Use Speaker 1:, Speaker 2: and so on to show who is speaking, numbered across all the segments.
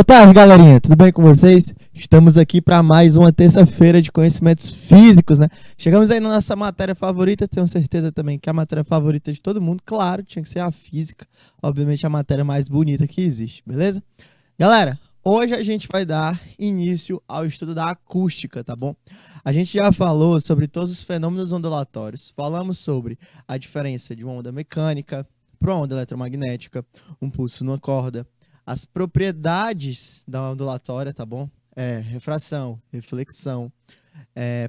Speaker 1: Boa tarde, galerinha. Tudo bem com vocês? Estamos aqui para mais uma terça-feira de conhecimentos físicos, né? Chegamos aí na nossa matéria favorita, tenho certeza também que a matéria favorita de todo mundo, claro, tinha que ser a física, obviamente a matéria mais bonita que existe, beleza? Galera, hoje a gente vai dar início ao estudo da acústica, tá bom? A gente já falou sobre todos os fenômenos ondulatórios, falamos sobre a diferença de uma onda mecânica para uma onda eletromagnética, um pulso numa corda, as propriedades da ondulatória, tá bom? Refração, reflexão,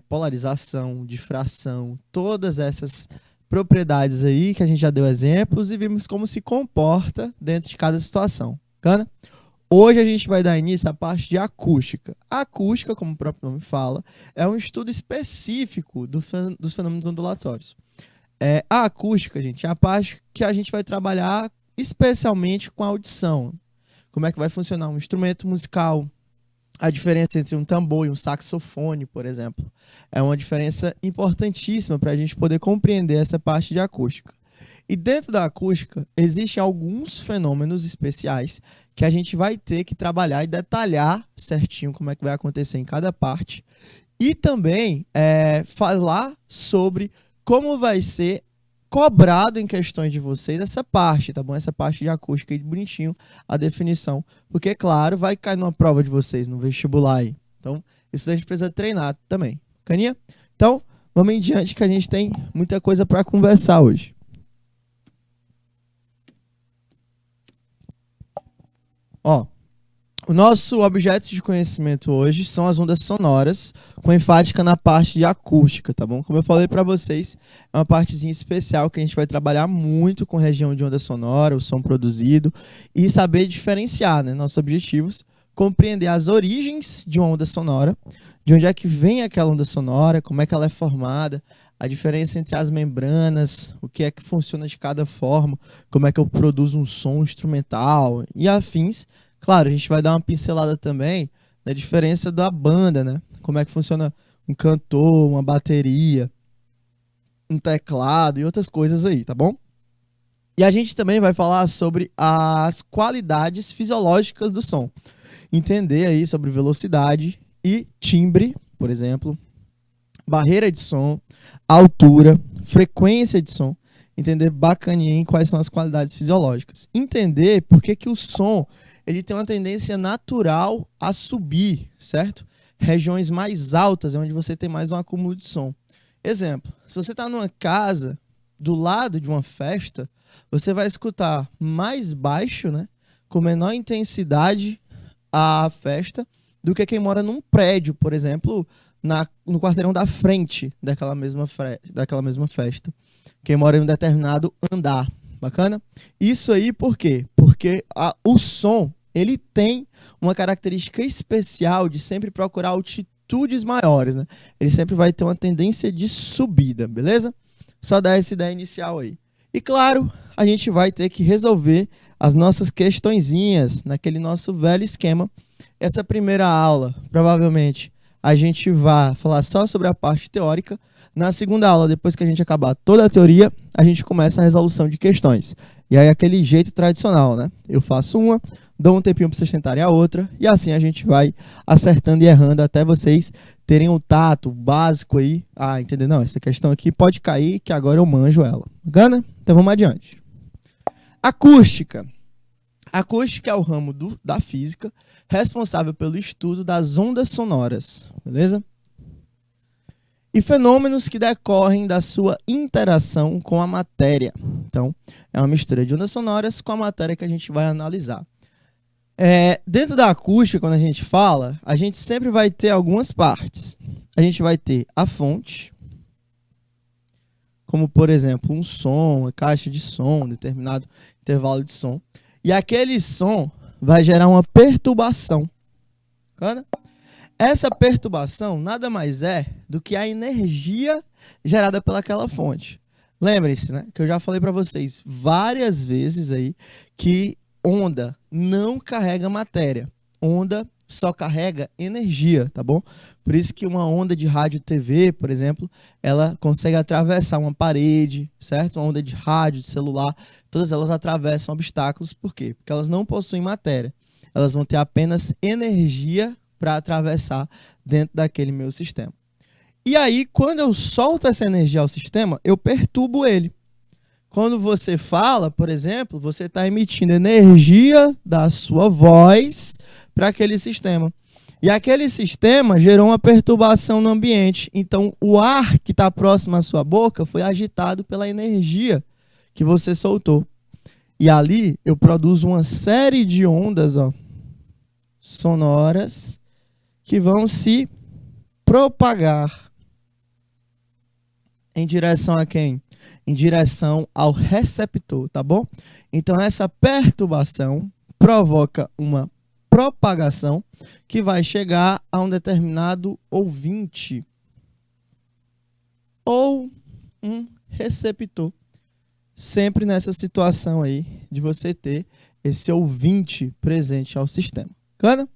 Speaker 1: polarização, difração, todas essas propriedades aí que a gente já deu exemplos e vimos como se comporta dentro de cada situação. Bacana? Hoje a gente vai dar início à parte de acústica. A acústica, como o próprio nome fala, é um estudo específico dos fenômenos ondulatórios. A acústica, gente, é a parte que a gente vai trabalhar especialmente com a audição. Como é que vai funcionar um instrumento musical, a diferença entre um tambor e um saxofone, por exemplo. É uma diferença importantíssima para a gente poder compreender essa parte de acústica. E dentro da acústica, existem alguns fenômenos especiais que a gente vai ter que trabalhar e detalhar certinho como é que vai acontecer em cada parte. E também falar sobre como vai ser cobrado em questões de vocês essa parte, tá bom? Essa parte de acústica aí, bonitinho, a definição. Porque, claro, vai cair numa prova de vocês, no vestibular aí. Então, isso a gente precisa treinar também. Caninha? Então, vamos em diante que a gente tem muita coisa para conversar hoje. Ó, o nosso objeto de conhecimento hoje são as ondas sonoras, com enfática na parte de acústica, tá bom? Como eu falei para vocês, é uma partezinha especial que a gente vai trabalhar muito com região de onda sonora, o som produzido, e saber diferenciar, né? Nossos objetivos, compreender as origens de uma onda sonora, de onde é que vem aquela onda sonora, como é que ela é formada, a diferença entre as membranas, o que é que funciona de cada forma, como é que eu produzo um som instrumental e afins. Claro, a gente vai dar uma pincelada também na diferença da banda, né? Como é que funciona um cantor, uma bateria, um teclado e outras coisas aí, tá bom? E a gente também vai falar sobre as qualidades fisiológicas do som. Entender aí sobre velocidade e timbre, por exemplo, barreira de som, altura, frequência de som. Entender bacaninha quais são as qualidades fisiológicas. Entender por que o som ele tem uma tendência natural a subir, certo? Regiões mais altas é onde você tem mais um acúmulo de som. Exemplo, se você está numa casa do lado de uma festa, você vai escutar mais baixo, né, com menor intensidade a festa, do que quem mora num prédio, por exemplo, no quarteirão da frente daquela mesma festa. Quem mora em um determinado andar. Bacana? Isso aí por quê? Porque o som, ele tem uma característica especial de sempre procurar altitudes maiores, né? Ele sempre vai ter uma tendência de subida, beleza? Só dar essa ideia inicial aí. E claro, a gente vai ter que resolver as nossas questõezinhas naquele nosso velho esquema. Essa primeira aula, provavelmente, a gente vai falar só sobre a parte teórica. Na segunda aula, depois que a gente acabar toda a teoria, a gente começa a resolução de questões. E aí aquele jeito tradicional, né? Eu faço uma, dou um tempinho para vocês tentarem a outra, e assim a gente vai acertando e errando até vocês terem o tato básico aí. Entendeu? Não, essa questão aqui pode cair, que agora eu manjo ela. Bacana? Então vamos adiante. Acústica. Acústica é o ramo da física responsável pelo estudo das ondas sonoras, beleza? E fenômenos que decorrem da sua interação com a matéria. Então, é uma mistura de ondas sonoras com a matéria que a gente vai analisar. Dentro da acústica, quando a gente fala, a gente sempre vai ter algumas partes. A gente vai ter a fonte, como, por exemplo, um som, uma caixa de som, um determinado intervalo de som. E aquele som vai gerar uma perturbação. Bacana? Essa perturbação nada mais é do que a energia gerada pelaquela fonte. Lembrem-se, né, que eu já falei para vocês várias vezes aí que onda não carrega matéria. Onda só carrega energia, tá bom? Por isso que uma onda de rádio e TV, por exemplo, ela consegue atravessar uma parede, certo? Uma onda de rádio, de celular, todas elas atravessam obstáculos. Por quê? Porque elas não possuem matéria. Elas vão ter apenas energia para atravessar dentro daquele meu sistema. E aí, quando eu solto essa energia ao sistema, eu perturbo ele. Quando você fala, por exemplo, você está emitindo energia da sua voz para aquele sistema. E aquele sistema gerou uma perturbação no ambiente. Então, o ar que está próximo à sua boca foi agitado pela energia que você soltou. E ali eu produzo uma série de ondas sonoras que vão se propagar em direção a quem? Em direção ao receptor, tá bom? Então, essa perturbação provoca uma propagação que vai chegar a um determinado ouvinte ou um receptor. Sempre nessa situação aí de você ter esse ouvinte presente ao sistema. Bacana?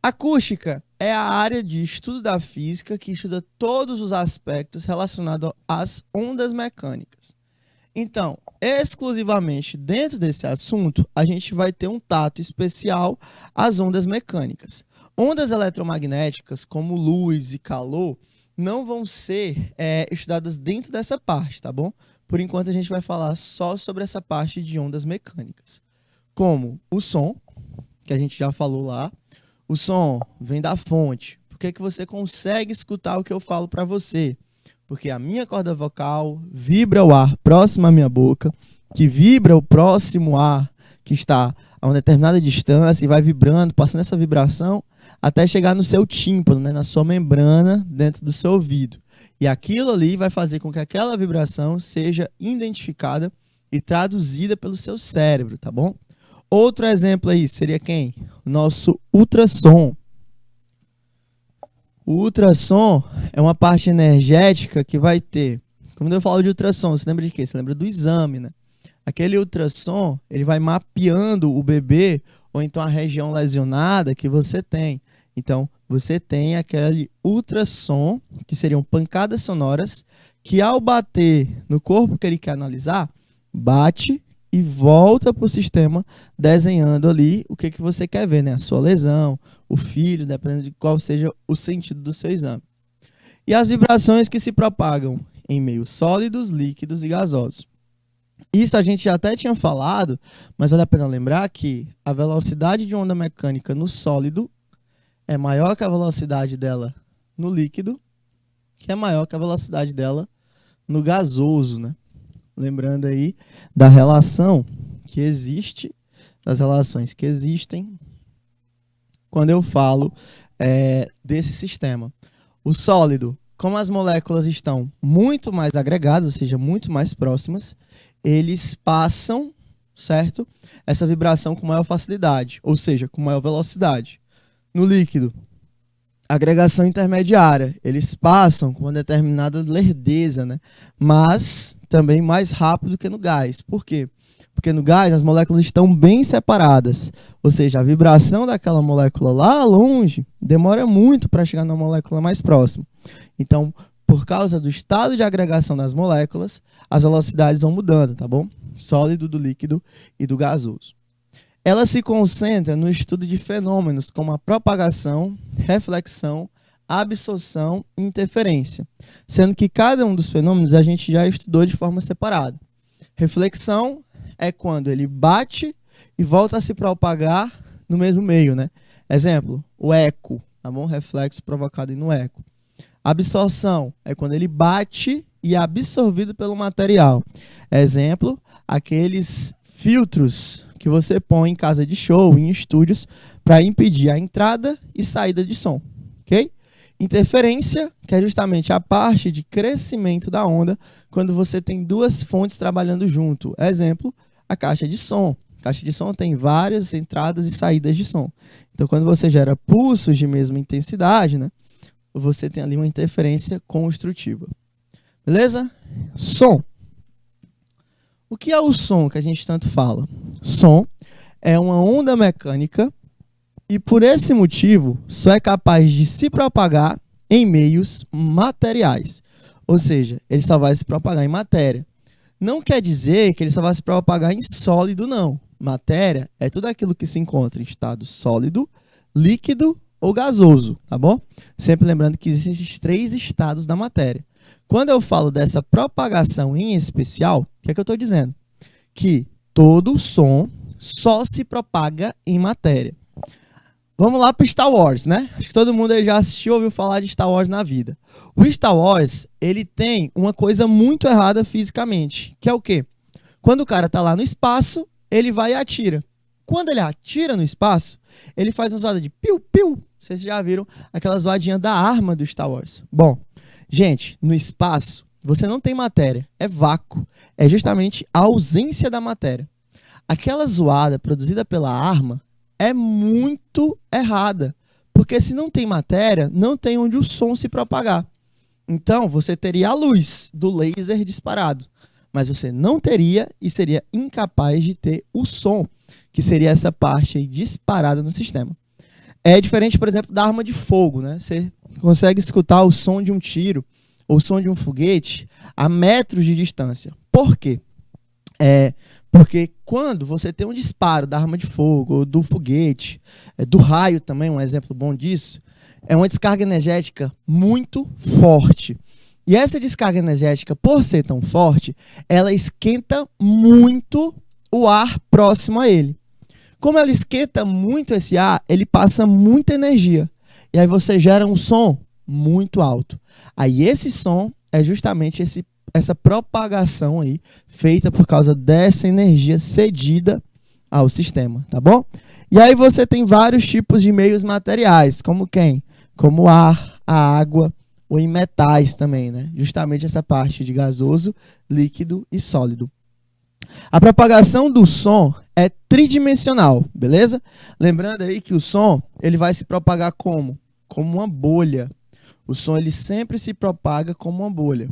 Speaker 1: Acústica é a área de estudo da física que estuda todos os aspectos relacionados às ondas mecânicas. Então, exclusivamente dentro desse assunto, a gente vai ter um tato especial às ondas mecânicas. Ondas eletromagnéticas, como luz e calor, não vão ser estudadas dentro dessa parte, tá bom? Por enquanto, a gente vai falar só sobre essa parte de ondas mecânicas. Como o som, que a gente já falou lá. O som vem da fonte. Por que você consegue escutar o que eu falo para você? Porque a minha corda vocal vibra o ar próximo à minha boca, que vibra o próximo ar que está a uma determinada distância e vai vibrando, passando essa vibração até chegar no seu tímpano, né, na sua membrana dentro do seu ouvido. E aquilo ali vai fazer com que aquela vibração seja identificada e traduzida pelo seu cérebro, tá bom? Outro exemplo aí seria quem? O nosso ultrassom. O ultrassom é uma parte energética que vai ter. Quando eu falo de ultrassom, você lembra de quê? Você lembra do exame, né? Aquele ultrassom, ele vai mapeando o bebê ou então a região lesionada que você tem. Então, você tem aquele ultrassom, que seriam pancadas sonoras, que ao bater no corpo que ele quer analisar, bate e volta para o sistema desenhando ali o que você quer ver, né? A sua lesão, o fio, dependendo de qual seja o sentido do seu exame. E as vibrações que se propagam em meios sólidos, líquidos e gasosos. Isso a gente já até tinha falado, mas vale a pena lembrar que a velocidade de onda mecânica no sólido é maior que a velocidade dela no líquido, que é maior que a velocidade dela no gasoso, né? Lembrando aí da relação que existe, das relações que existem quando eu falo desse sistema. O sólido, como as moléculas estão muito mais agregadas, ou seja, muito mais próximas, eles passam, certo? Essa vibração com maior facilidade, ou seja, com maior velocidade. No líquido, agregação intermediária, eles passam com uma determinada lerdeza, né? Mas também mais rápido que no gás. Por quê? Porque no gás as moléculas estão bem separadas, ou seja, a vibração daquela molécula lá longe demora muito para chegar na molécula mais próxima. Então, por causa do estado de agregação das moléculas, as velocidades vão mudando, tá bom? Sólido, do líquido e do gasoso. Ela se concentra no estudo de fenômenos como a propagação, reflexão, absorção e interferência, sendo que cada um dos fenômenos a gente já estudou de forma separada. Reflexão é quando ele bate e volta a se propagar no mesmo meio, né? Exemplo, o eco, tá bom? Reflexo provocado no eco. Absorção é quando ele bate e é absorvido pelo material. Exemplo, aqueles filtros que você põe em casa de show, em estúdios, para impedir a entrada e saída de som, ok? Interferência, que é justamente a parte de crescimento da onda quando você tem duas fontes trabalhando junto. Exemplo, a caixa de som. A caixa de som tem várias entradas e saídas de som. Então, quando você gera pulsos de mesma intensidade, né, você tem ali uma interferência construtiva. Beleza? Som. O que é o som que a gente tanto fala? Som é uma onda mecânica e, por esse motivo, só é capaz de se propagar em meios materiais. Ou seja, ele só vai se propagar em matéria. Não quer dizer que ele só vai se propagar em sólido, não. Matéria é tudo aquilo que se encontra em estado sólido, líquido ou gasoso, tá bom? Sempre lembrando que existem esses 3 estados da matéria. Quando eu falo dessa propagação em especial, o que é que eu estou dizendo? Que todo som só se propaga em matéria. Vamos lá para Star Wars, né? Acho que todo mundo aí já assistiu ou ouviu falar de Star Wars na vida. O Star Wars, ele tem uma coisa muito errada fisicamente, que é o quê? Quando o cara tá lá no espaço, ele vai e atira. Quando ele atira no espaço, ele faz uma zoada de piu-piu. Vocês já viram aquela zoadinha da arma do Star Wars. Bom, gente, no espaço, você não tem matéria, é vácuo. É justamente a ausência da matéria. Aquela zoada produzida pela arma é muito errada, porque se não tem matéria, não tem onde o som se propagar. Então, você teria a luz do laser disparado, mas você não teria e seria incapaz de ter o som, que seria essa parte aí disparada no sistema. É diferente, por exemplo, da arma de fogo, né? Você consegue escutar o som de um tiro ou o som de um foguete a metros de distância. Por quê? Porque quando você tem um disparo da arma de fogo, ou do foguete, do raio também, um exemplo bom disso, é uma descarga energética muito forte. E essa descarga energética, por ser tão forte, ela esquenta muito o ar próximo a ele. Como ela esquenta muito esse ar, ele passa muita energia. E aí você gera um som muito alto. Aí esse som é justamente essa propagação aí, feita por causa dessa energia cedida ao sistema, tá bom? E aí você tem vários tipos de meios materiais, como quem? Como o ar, a água, ou em metais também, né? Justamente essa parte de gasoso, líquido e sólido. A propagação do som é tridimensional, beleza? Lembrando aí que o som, ele vai se propagar como? Como uma bolha. O som, ele sempre se propaga como uma bolha.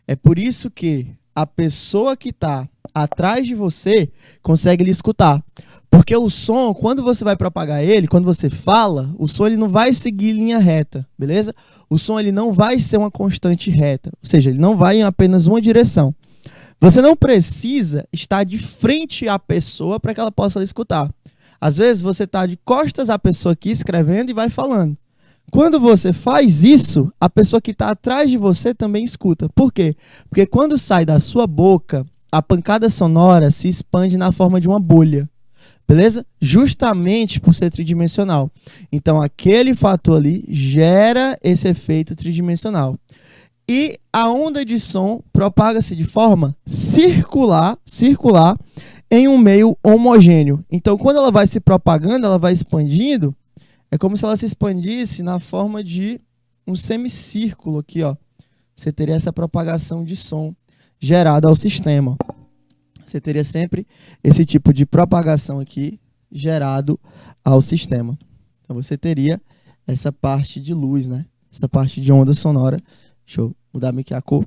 Speaker 1: É por isso que a pessoa que está atrás de você consegue lhe escutar. Porque o som, quando você vai propagar ele, quando você fala, o som ele não vai seguir linha reta, beleza? O som ele não vai ser uma constante reta, ou seja, ele não vai em apenas uma direção. Você não precisa estar de frente à pessoa para que ela possa lhe escutar. Às vezes você está de costas à pessoa aqui escrevendo e vai falando. Quando você faz isso, a pessoa que está atrás de você também escuta. Por quê? Porque quando sai da sua boca, a pancada sonora se expande na forma de uma bolha. Beleza? Justamente por ser tridimensional. Então, aquele fator ali gera esse efeito tridimensional. E a onda de som propaga-se de forma circular em um meio homogêneo. Então, quando ela vai se propagando, ela vai expandindo, é como se ela se expandisse na forma de um semicírculo aqui, ó. Você teria essa propagação de som gerada ao sistema. Você teria sempre esse tipo de propagação aqui gerado ao sistema. Então você teria essa parte de luz, né? Essa parte de onda sonora. Deixa eu mudar aqui a cor.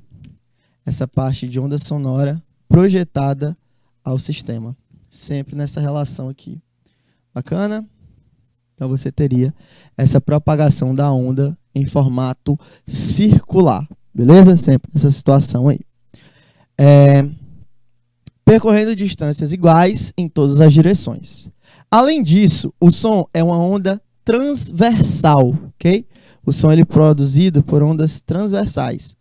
Speaker 1: Essa parte de onda sonora projetada ao sistema. Sempre nessa relação aqui. Bacana? Então você teria essa propagação da onda em formato circular. Beleza? Sempre nessa situação aí. Percorrendo distâncias iguais em todas as direções. Além disso, o som é uma onda transversal, ok? O som ele é produzido por ondas transversais.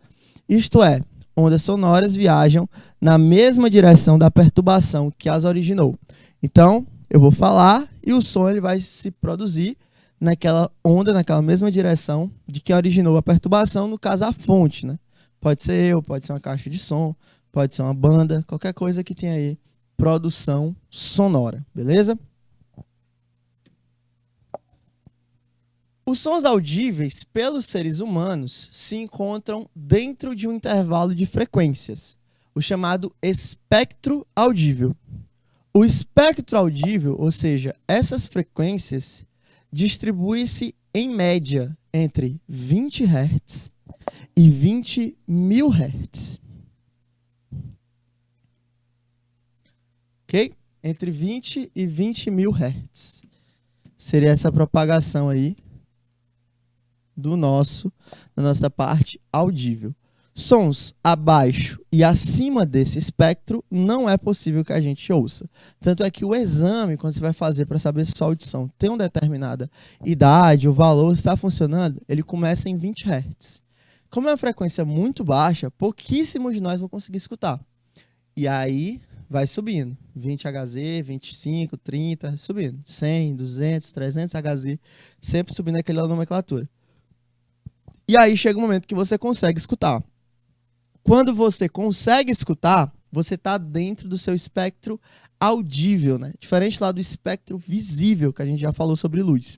Speaker 1: Isto é, ondas sonoras viajam na mesma direção da perturbação que as originou. Então, eu vou falar e o som ele vai se produzir naquela onda, naquela mesma direção de que originou a perturbação, no caso a fonte, né? Pode ser eu, pode ser uma caixa de som, pode ser uma banda, qualquer coisa que tenha aí produção sonora, beleza? Os sons audíveis pelos seres humanos se encontram dentro de um intervalo de frequências, o chamado espectro audível. O espectro audível, ou seja, essas frequências, distribui-se em média entre 20 Hz e 20 mil Hz. Ok? Entre 20 e 20 mil Hz. Seria essa propagação aí da nossa parte audível. Sons abaixo e acima desse espectro não é possível que a gente ouça. Tanto é que o exame, quando você vai fazer para saber se sua audição tem uma determinada idade, o valor está funcionando, ele começa em 20 Hz. Como é uma frequência muito baixa, pouquíssimos de nós vão conseguir escutar. E aí vai subindo. 20 Hz, 25, 30, subindo. 100, 200, 300 Hz, sempre subindo aquela nomenclatura. E aí chega um momento que você consegue escutar. Quando você consegue escutar, você está dentro do seu espectro audível, né? Diferente lá do espectro visível, que a gente já falou sobre luz.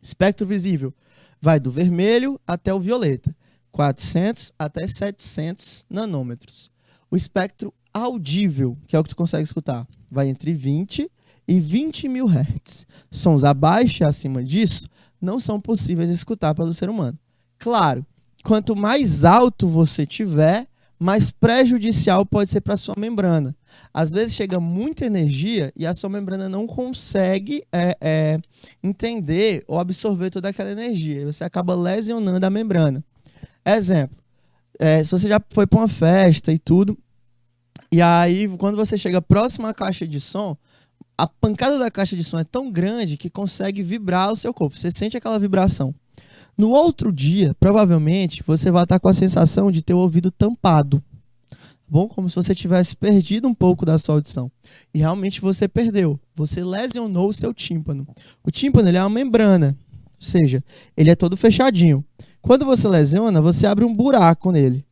Speaker 1: Espectro visível vai do vermelho até o violeta, 400 até 700 nanômetros. O espectro audível, que é o que tu consegue escutar, vai entre 20 e 20 mil Hz. Sons abaixo e acima disso não são possíveis de escutar pelo ser humano. Claro, quanto mais alto você tiver, mais prejudicial pode ser para a sua membrana. Às vezes chega muita energia e a sua membrana não consegue entender ou absorver toda aquela energia. E você acaba lesionando a membrana. Exemplo, se você já foi para uma festa e tudo, e aí quando você chega próximo à caixa de som, a pancada da caixa de som é tão grande que consegue vibrar o seu corpo. Você sente aquela vibração. No outro dia, provavelmente, você vai estar com a sensação de ter o ouvido tampado. Bom, como se você tivesse perdido um pouco da sua audição. E realmente você perdeu. Você lesionou o seu tímpano. O tímpano ele é uma membrana, ou seja, ele é todo fechadinho. Quando você lesiona, você abre um buraco nele.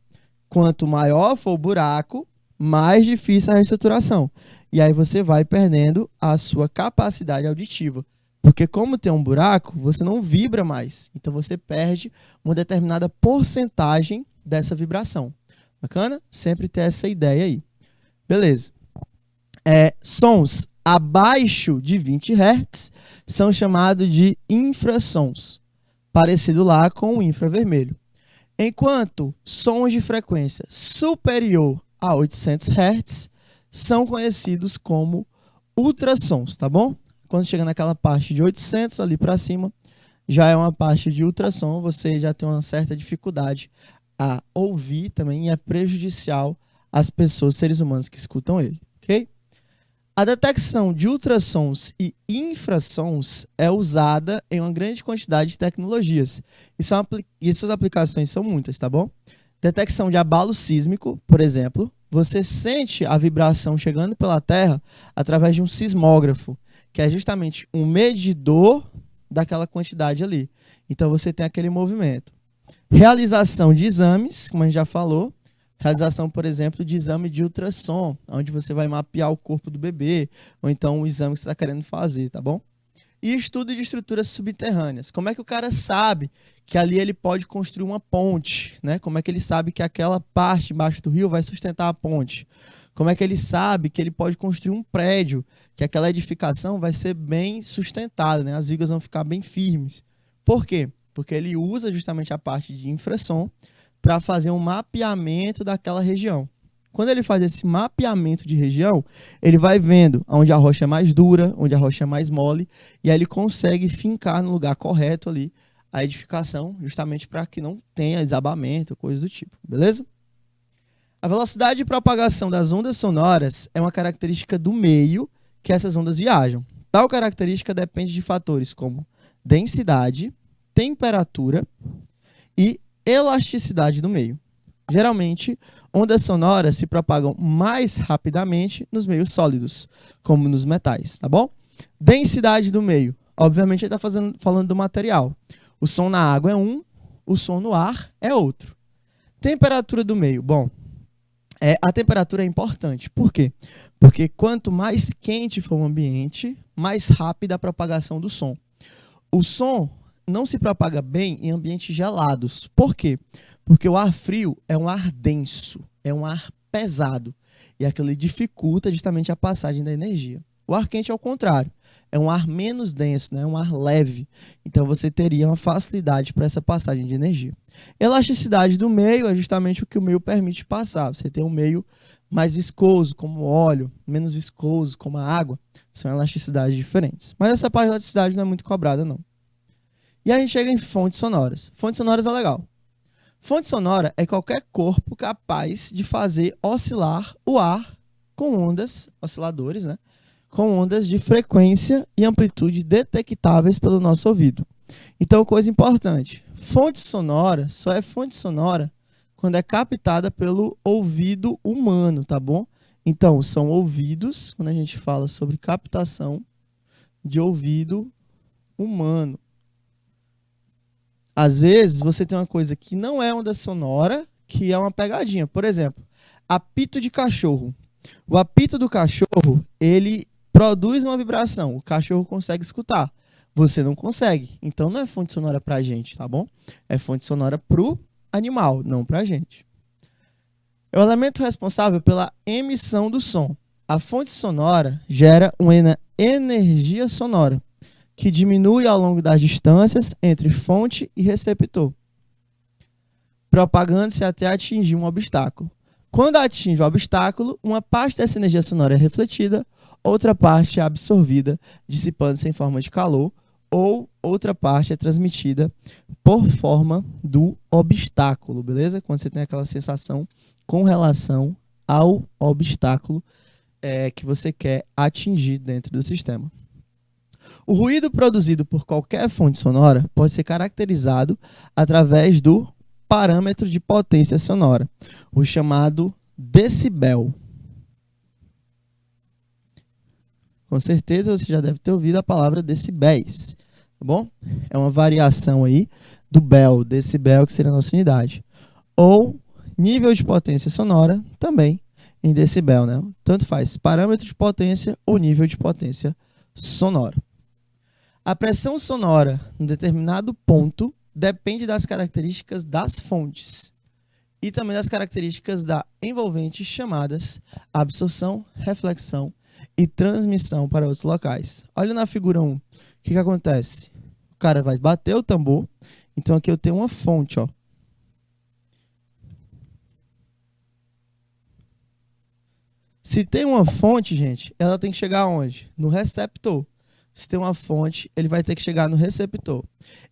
Speaker 1: Quanto maior for o buraco, mais difícil a reestruturação. E aí você vai perdendo a sua capacidade auditiva. Porque como tem um buraco, você não vibra mais. Então você perde uma determinada porcentagem dessa vibração. Bacana? Sempre ter essa ideia aí. Beleza. Sons abaixo de 20 Hz são chamados de infrassons. Parecido lá com o infravermelho. Enquanto sons de frequência superior a 800 Hz são conhecidos como ultrassons, tá bom? Quando chega naquela parte de 800 ali para cima, já é uma parte de ultrassom, você já tem uma certa dificuldade a ouvir também e é prejudicial às pessoas, seres humanos que escutam ele, ok? A detecção de ultrassons e infrassons é usada em uma grande quantidade de tecnologias. E suas aplicações são muitas, tá bom? Detecção de abalo sísmico, por exemplo, você sente a vibração chegando pela Terra através de um sismógrafo, que é justamente um medidor daquela quantidade ali. Então você tem aquele movimento. Realização de exames, como a gente já falou. Realização, por exemplo, de exame de ultrassom, onde você vai mapear o corpo do bebê, ou então o exame que você está querendo fazer, tá bom? E estudo de estruturas subterrâneas. Como é que o cara sabe que ali ele pode construir uma ponte, né? Como é que ele sabe que aquela parte embaixo do rio vai sustentar a ponte? Como é que ele sabe que ele pode construir um prédio, que aquela edificação vai ser bem sustentada, né? As vigas vão ficar bem firmes. Por quê? Porque ele usa justamente a parte de infrassom para fazer um mapeamento daquela região. Quando ele faz esse mapeamento de região, ele vai vendo onde a rocha é mais dura, onde a rocha é mais mole, e aí ele consegue fincar no lugar correto ali a edificação, justamente para que não tenha desabamento, coisa do tipo, beleza? A velocidade de propagação das ondas sonoras é uma característica do meio que essas ondas viajam. Tal característica depende de fatores como densidade, temperatura e elasticidade do meio. Geralmente, ondas sonoras se propagam mais rapidamente nos meios sólidos, como nos metais, tá bom? Densidade do meio. Obviamente, ele está falando do material. O som na água é um, o som no ar é outro. Temperatura do meio. Bom, a temperatura é importante. Por quê? Porque quanto mais quente for o ambiente, mais rápida a propagação do som. O som não se propaga bem em ambientes gelados. Por quê? Porque o ar frio é um ar denso, é um ar pesado. E aquilo dificulta justamente a passagem da energia. O ar quente é o contrário. É um ar menos denso, né? Um ar leve. Então você teria uma facilidade para essa passagem de energia. Elasticidade do meio é justamente o que o meio permite passar. Você tem um meio mais viscoso, como o óleo, menos viscoso, como a água. São elasticidades diferentes. Mas essa parte de elasticidade não é muito cobrada, não. E a gente chega em fontes sonoras. Fontes sonoras é legal. Fonte sonora é qualquer corpo capaz de fazer oscilar o ar com ondas, osciladores, né? Com ondas de frequência e amplitude detectáveis pelo nosso ouvido. Então, coisa importante, fonte sonora só é fonte sonora quando é captada pelo ouvido humano, tá bom? Então, são ouvidos, quando a gente fala sobre captação de ouvido humano. Às vezes, você tem uma coisa que não é onda sonora, que é uma pegadinha. Por exemplo, apito de cachorro. O apito do cachorro, ele produz uma vibração. O cachorro consegue escutar. Você não consegue. Então, não é fonte sonora pra gente, tá bom? É fonte sonora pro animal, não pra gente. É o elemento responsável pela emissão do som. A fonte sonora gera uma energia sonora, que diminui ao longo das distâncias entre fonte e receptor, propagando-se até atingir um obstáculo. Quando atinge o obstáculo, uma parte dessa energia sonora é refletida, outra parte é absorvida, dissipando-se em forma de calor, ou outra parte é transmitida por forma do obstáculo, beleza? Quando você tem aquela sensação com relação ao obstáculo que você quer atingir dentro do sistema. O ruído produzido por qualquer fonte sonora pode ser caracterizado através do parâmetro de potência sonora, o chamado decibel. Com certeza você já deve ter ouvido a palavra decibéis, tá bom? É uma variação aí do bel, decibel, que seria a nossa unidade. Ou nível de potência sonora, também em decibel, né? Tanto faz parâmetro de potência ou nível de potência sonora. A pressão sonora em determinado ponto depende das características das fontes e também das características da envolvente chamadas absorção, reflexão e transmissão para outros locais. Olha na figura 1, o que acontece? O cara vai bater o tambor, então aqui eu tenho uma fonte, ó. Se tem uma fonte, gente, ela tem que chegar aonde? No receptor. Se tem uma fonte, ele vai ter que chegar no receptor.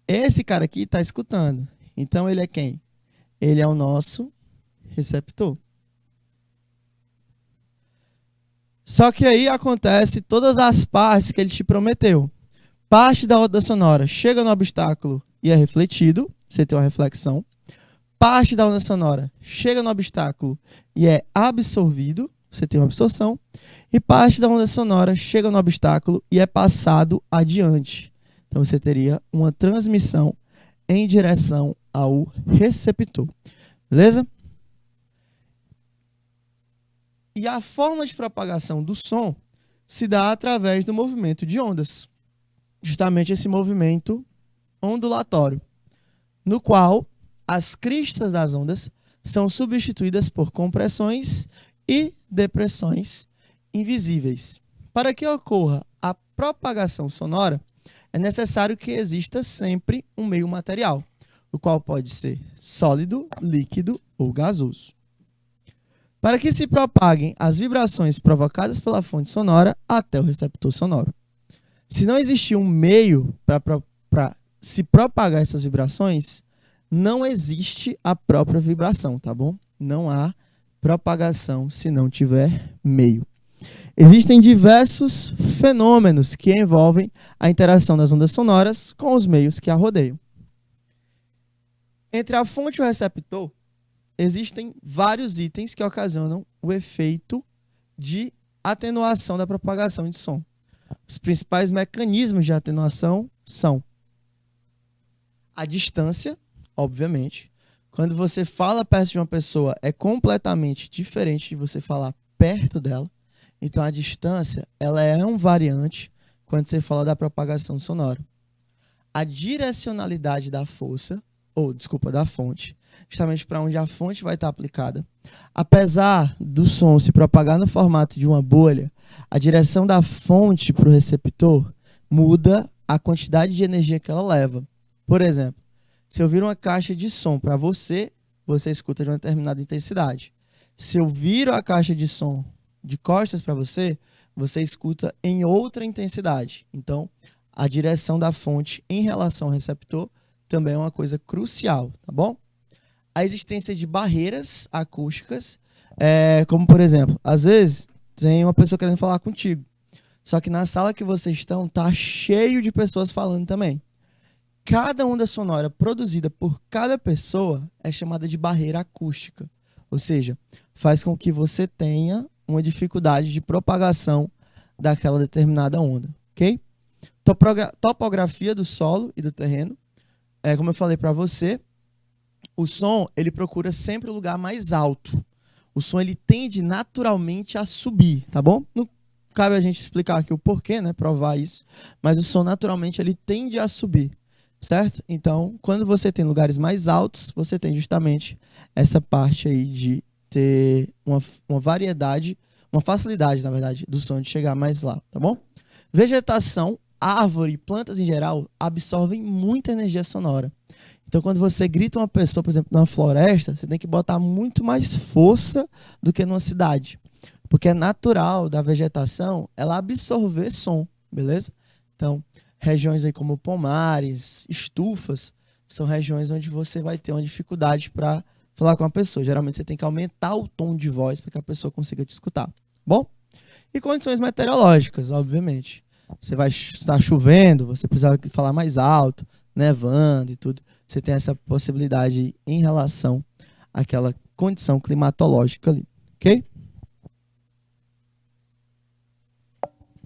Speaker 1: Esse cara aqui está escutando. Então, ele é quem? Ele é o nosso receptor. Só que aí acontece todas as partes que ele te prometeu. Parte da onda sonora chega no obstáculo e é refletido. Você tem uma reflexão. Parte da onda sonora chega no obstáculo e é absorvido. Você tem uma absorção. E parte da onda sonora chega no obstáculo e é passado adiante. Então, você teria uma transmissão em direção ao receptor. Beleza? E a forma de propagação do som se dá através do movimento de ondas. Justamente esse movimento ondulatório, no qual as cristas das ondas são substituídas por compressões e depressões invisíveis. Para que ocorra a propagação sonora, é necessário que exista sempre um meio material, o qual pode ser sólido, líquido ou gasoso. Para que se propaguem as vibrações provocadas pela fonte sonora até o receptor sonoro. Se não existir um meio para se propagar essas vibrações, não existe a própria vibração, tá bom? Não há propagação se não tiver meio. Existem diversos fenômenos que envolvem a interação das ondas sonoras com os meios que a rodeiam. Entre a fonte e o receptor, existem vários itens que ocasionam o efeito de atenuação da propagação de som. Os principais mecanismos de atenuação são a distância, obviamente. Quando você fala perto de uma pessoa, é completamente diferente de você falar perto dela. Então, a distância, ela é um variante quando você fala da propagação sonora. A direcionalidade da força, da fonte, justamente para onde a fonte vai estar aplicada. Apesar do som se propagar no formato de uma bolha, a direção da fonte para o receptor muda a quantidade de energia que ela leva. Por exemplo, se eu vir uma caixa de som para você, você escuta de uma determinada intensidade. Se eu viro a caixa de som de costas para você, você escuta em outra intensidade. Então, a direção da fonte em relação ao receptor também é uma coisa crucial, tá bom? a existência de barreiras acústicas, como por exemplo, às vezes tem uma pessoa querendo falar contigo, só que na sala que vocês estão tá cheio de pessoas falando também. Cada onda sonora produzida por cada pessoa é chamada de barreira acústica, ou seja, faz com que você tenha uma dificuldade de propagação daquela determinada onda, ok? Topografia do solo e do terreno. Como eu falei para você, o som ele procura sempre o lugar mais alto. O som ele tende naturalmente a subir, tá bom? Não cabe a gente explicar aqui o porquê, né? Provar isso. Mas o som naturalmente ele tende a subir, certo? Então, quando você tem lugares mais altos, você tem justamente essa parte aí de ter uma variedade, uma facilidade, na verdade, do som de chegar mais lá, tá bom? Vegetação, árvore e plantas em geral absorvem muita energia sonora. Então, quando você grita uma pessoa, por exemplo, numa floresta, você tem que botar muito mais força do que numa cidade. Porque é natural da vegetação ela absorver som, beleza? Então, regiões aí como pomares, estufas, são regiões onde você vai ter uma dificuldade para falar com a pessoa. Geralmente você tem que aumentar o tom de voz para que a pessoa consiga te escutar. Bom? E condições meteorológicas, obviamente. Você vai estar chovendo, você precisa falar mais alto, nevando e tudo. Você tem essa possibilidade em relação àquela condição climatológica ali, ok?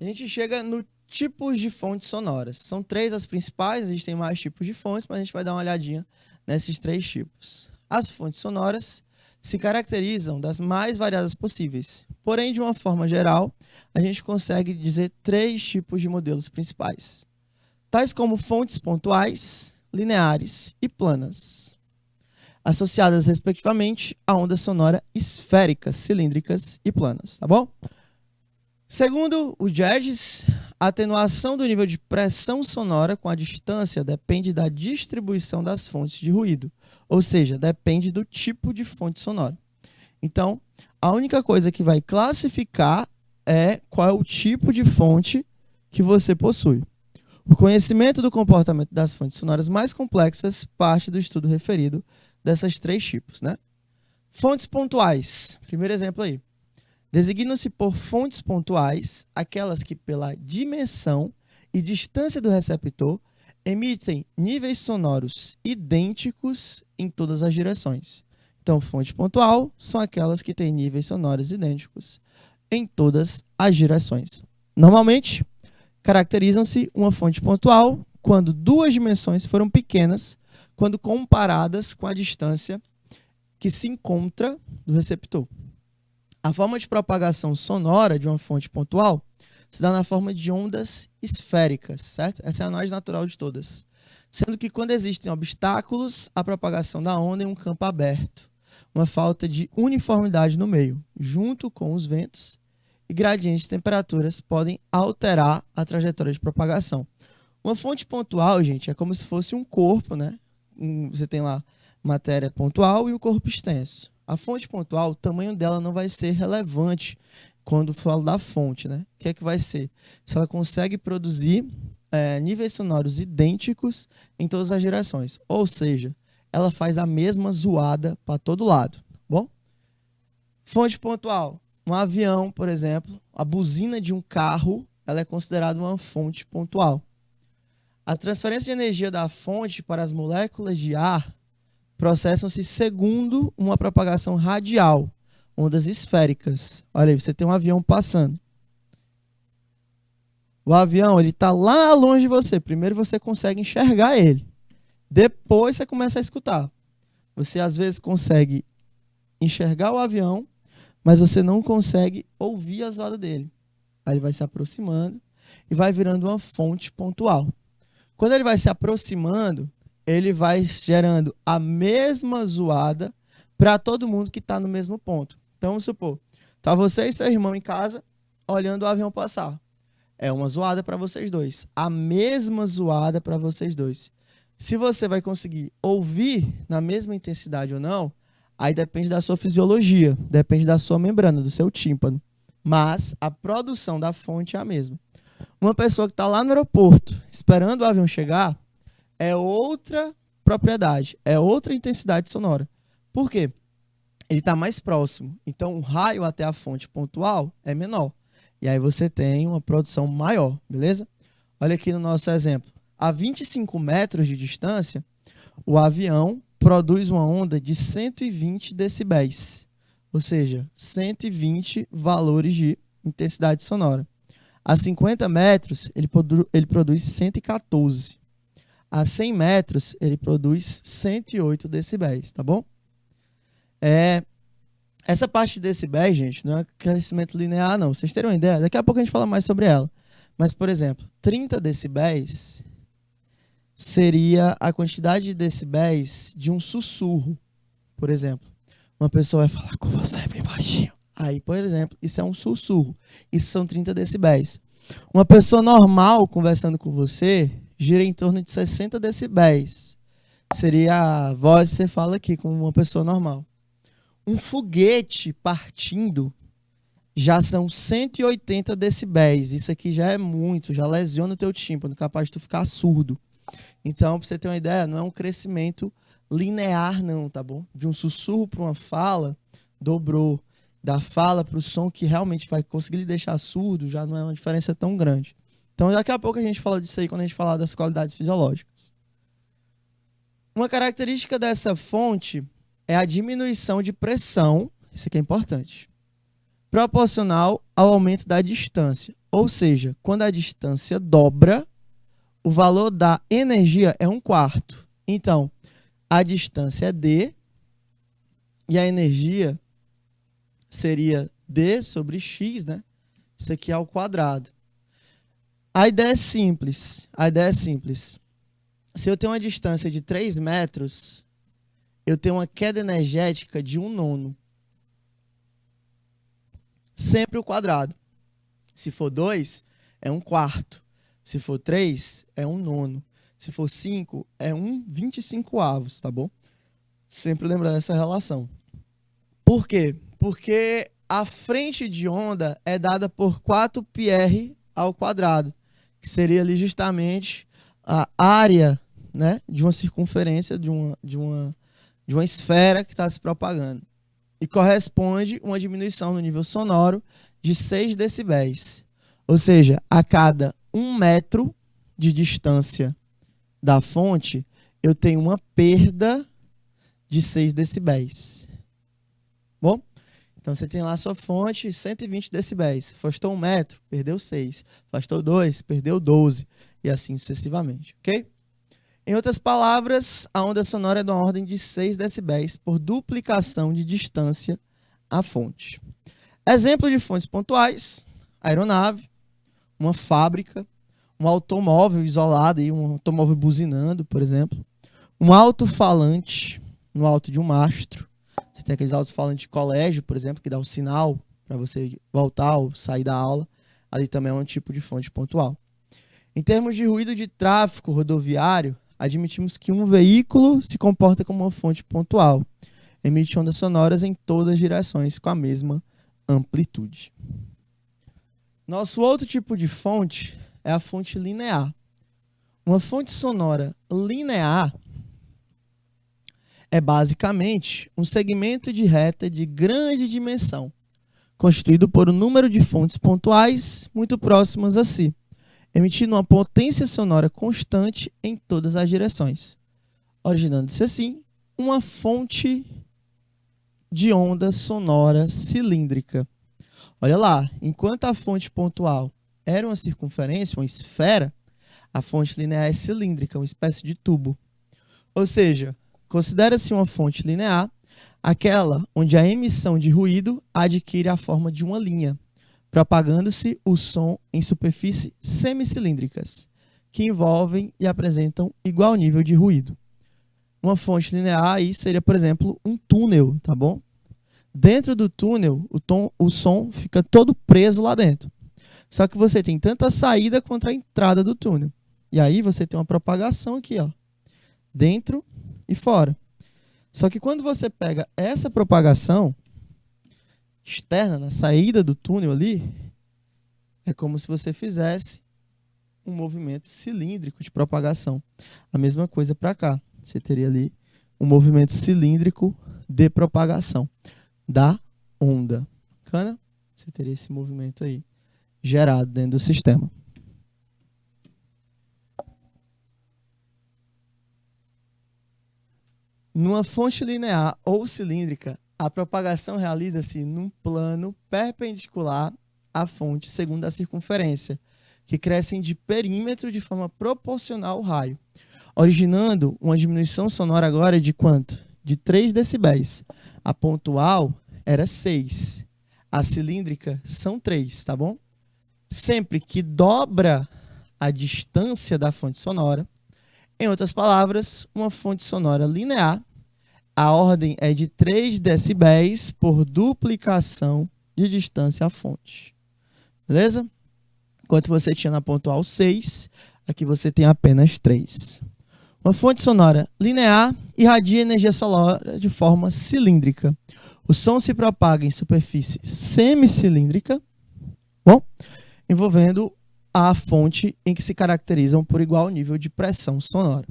Speaker 1: A gente chega no tipos de fontes sonoras. São 3 as principais, existem mais tipos de fontes, mas a gente vai dar uma olhadinha nesses 3 tipos. As fontes sonoras se caracterizam das mais variadas possíveis. Porém, de uma forma geral, a gente consegue dizer 3 tipos de modelos principais, tais como fontes pontuais, lineares e planas, associadas respectivamente a ondas sonoras esféricas, cilíndricas e planas, tá bom? Segundo o Gedges, a atenuação do nível de pressão sonora com a distância depende da distribuição das fontes de ruído, ou seja, depende do tipo de fonte sonora. Então, a única coisa que vai classificar é qual é o tipo de fonte que você possui. O conhecimento do comportamento das fontes sonoras mais complexas parte do estudo referido dessas 3 tipos, né? Fontes pontuais. Primeiro exemplo aí. Designam-se por fontes pontuais aquelas que, pela dimensão e distância do receptor, emitem níveis sonoros idênticos em todas as direções. Então, fonte pontual são aquelas que têm níveis sonoros idênticos em todas as direções. Normalmente, caracterizam-se uma fonte pontual quando 2 dimensões foram pequenas, quando comparadas com a distância que se encontra do receptor. A forma de propagação sonora de uma fonte pontual se dá na forma de ondas esféricas, certo? Essa é a mais natural de todas. Sendo que quando existem obstáculos, a propagação da onda é um campo aberto, uma falta de uniformidade no meio, junto com os ventos e gradientes de temperaturas podem alterar a trajetória de propagação. Uma fonte pontual, gente, é como se fosse um corpo, né? Você tem lá matéria pontual e o corpo extenso. A fonte pontual, o tamanho dela não vai ser relevante quando falo da fonte, né? O que é que vai ser? Se ela consegue produzir níveis sonoros idênticos em todas as direções. Ou seja, ela faz a mesma zoada para todo lado. Bom? Fonte pontual. Um avião, por exemplo, a buzina de um carro, ela é considerada uma fonte pontual. A transferência de energia da fonte para as moléculas de ar processam-se segundo uma propagação radial, ondas esféricas. Olha aí, você tem um avião passando. O avião, ele está lá longe de você. Primeiro você consegue enxergar ele. Depois você começa a escutar. Você às vezes consegue enxergar o avião, mas você não consegue ouvir a zoada dele. Aí ele vai se aproximando e vai virando uma fonte pontual. Quando ele vai se aproximando, ele vai gerando a mesma zoada para todo mundo que está no mesmo ponto. Então, vamos supor, tá você e seu irmão em casa, olhando o avião passar. É uma zoada para vocês dois. A mesma zoada para vocês dois. Se você vai conseguir ouvir na mesma intensidade ou não, aí depende da sua fisiologia, depende da sua membrana, do seu tímpano. Mas a produção da fonte é a mesma. Uma pessoa que está lá no aeroporto, esperando o avião chegar, é outra propriedade, é outra intensidade sonora. Por quê? Ele está mais próximo. Então, o raio até a fonte pontual é menor. E aí você tem uma produção maior, beleza? Olha aqui no nosso exemplo. A 25 metros de distância, o avião produz uma onda de 120 decibéis. Ou seja, 120 valores de intensidade sonora. A 50 metros, ele produz 114. A 100 metros, ele produz 108 decibéis, tá bom? Essa parte de decibéis, gente, não é crescimento linear, não. Vocês terem uma ideia? Daqui a pouco a gente fala mais sobre ela. Mas, por exemplo, 30 decibéis seria a quantidade de decibéis de um sussurro. Por exemplo, uma pessoa vai falar com você bem baixinho. Aí, por exemplo, isso é um sussurro. Isso são 30 decibéis. Uma pessoa normal conversando com você gira em torno de 60 decibéis. Seria a voz que você fala aqui com uma pessoa normal. Um foguete partindo já são 180 decibéis. Isso aqui já é muito, já lesiona o teu tímpano, capaz de tu ficar surdo. Então, para você ter uma ideia, não é um crescimento linear não, tá bom? De um sussurro para uma fala, dobrou. Da fala para o som que realmente vai conseguir lhe deixar surdo, já não é uma diferença tão grande. Então, daqui a pouco a gente fala disso aí quando a gente falar das qualidades fisiológicas. Uma característica dessa fonte é a diminuição de pressão, isso aqui é importante, proporcional ao aumento da distância. Ou seja, quando a distância dobra, o valor da energia é 1/4. Então, a distância é D e a energia seria D sobre X, né? Isso aqui é ao quadrado. A ideia é simples. Se eu tenho uma distância de 3 metros, eu tenho uma queda energética de 1/9. Sempre o quadrado. Se for 2, é 1/4. Se for 3, é 1/9. Se for 5, é 1/25, tá bom? Sempre lembrando essa relação. Por quê? Porque a frente de onda é dada por 4πr ao quadrado, que seria ali justamente a área, né, de uma circunferência de uma esfera que está se propagando. E corresponde a uma diminuição no nível sonoro de 6 decibéis. Ou seja, a cada 1 metro de distância da fonte, eu tenho uma perda de 6 decibéis. Bom? Então, você tem lá a sua fonte, 120 decibéis. Afastou 1 metro, perdeu 6. Afastou 2, perdeu 12. E assim sucessivamente, ok? Em outras palavras, a onda sonora é de uma ordem de 6 decibéis por duplicação de distância à fonte. Exemplo de fontes pontuais: aeronave, uma fábrica, um automóvel isolado, um automóvel buzinando, por exemplo, um alto-falante no alto de um mastro. Você tem aqueles alto-falantes de colégio, por exemplo, que dá um sinal para você voltar ou sair da aula. Ali também é um tipo de fonte pontual. Em termos de ruído de tráfego rodoviário, admitimos que um veículo se comporta como uma fonte pontual. Emite ondas sonoras em todas as direções com a mesma amplitude. Nosso outro tipo de fonte é a fonte linear. Uma fonte sonora linear é basicamente um segmento de reta de grande dimensão, constituído por um número de fontes pontuais muito próximas a si, emitindo uma potência sonora constante em todas as direções, originando-se assim uma fonte de onda sonora cilíndrica. Olha lá, enquanto a fonte pontual era uma circunferência, uma esfera, a fonte linear é cilíndrica, uma espécie de tubo. Ou seja, considera-se uma fonte linear aquela onde a emissão de ruído adquire a forma de uma linha, propagando-se o som em superfícies semicilíndricas, que envolvem e apresentam igual nível de ruído. Uma fonte linear aí seria, por exemplo, um túnel, tá bom? Dentro do túnel, o som fica todo preso lá dentro. Só que você tem tanto a saída quanto a entrada do túnel. E aí você tem uma propagação aqui, ó, dentro e fora. Só que quando você pega essa propagação externa, na saída do túnel ali, é como se você fizesse um movimento cilíndrico de propagação. A mesma coisa para cá. Você teria ali um movimento cilíndrico de propagação da onda. Bacana? Você teria esse movimento aí gerado dentro do sistema. Numa fonte linear ou cilíndrica, a propagação realiza-se num plano perpendicular à fonte segundo a circunferência, que crescem de perímetro de forma proporcional ao raio, originando uma diminuição sonora agora de quanto? De 3 decibéis. A pontual era 6. A cilíndrica são 3, tá bom? Sempre que dobra a distância da fonte sonora, em outras palavras, uma fonte sonora linear, a ordem é de 3 decibéis por duplicação de distância à fonte. Beleza? Enquanto você tinha na pontual 6, aqui você tem apenas 3. Uma fonte sonora linear irradia energia sonora de forma cilíndrica. O som se propaga em superfície semicilíndrica, bom, envolvendo a fonte em que se caracterizam por igual nível de pressão sonora.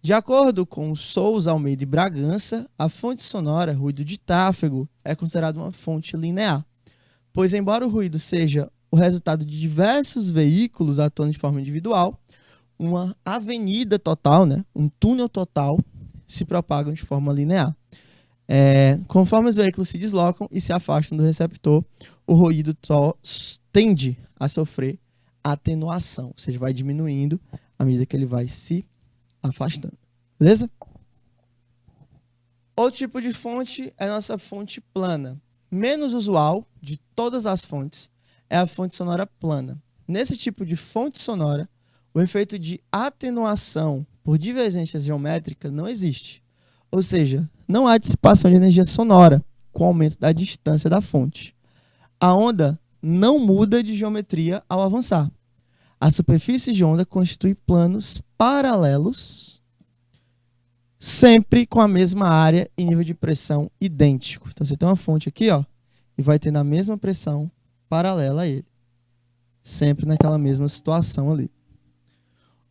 Speaker 1: De acordo com Souza, Almeida e Bragança, a fonte sonora, ruído de tráfego, é considerada uma fonte linear, pois embora o ruído seja o resultado de diversos veículos atuando de forma individual, uma avenida total, né, um túnel total, se propagam de forma linear. Conforme os veículos se deslocam e se afastam do receptor, o ruído tende a sofrer atenuação, ou seja, vai diminuindo à medida que ele vai se afastando. Beleza? Outro tipo de fonte é a nossa fonte plana. Menos usual de todas as fontes é a fonte sonora plana. Nesse tipo de fonte sonora, o efeito de atenuação por divergência geométrica não existe. Ou seja, não há dissipação de energia sonora com o aumento da distância da fonte. A onda não muda de geometria ao avançar. A superfície de onda constitui planos paralelos, sempre com a mesma área e nível de pressão idêntico. Então você tem uma fonte aqui, ó, e vai ter na mesma pressão paralela a ele. Sempre naquela mesma situação ali.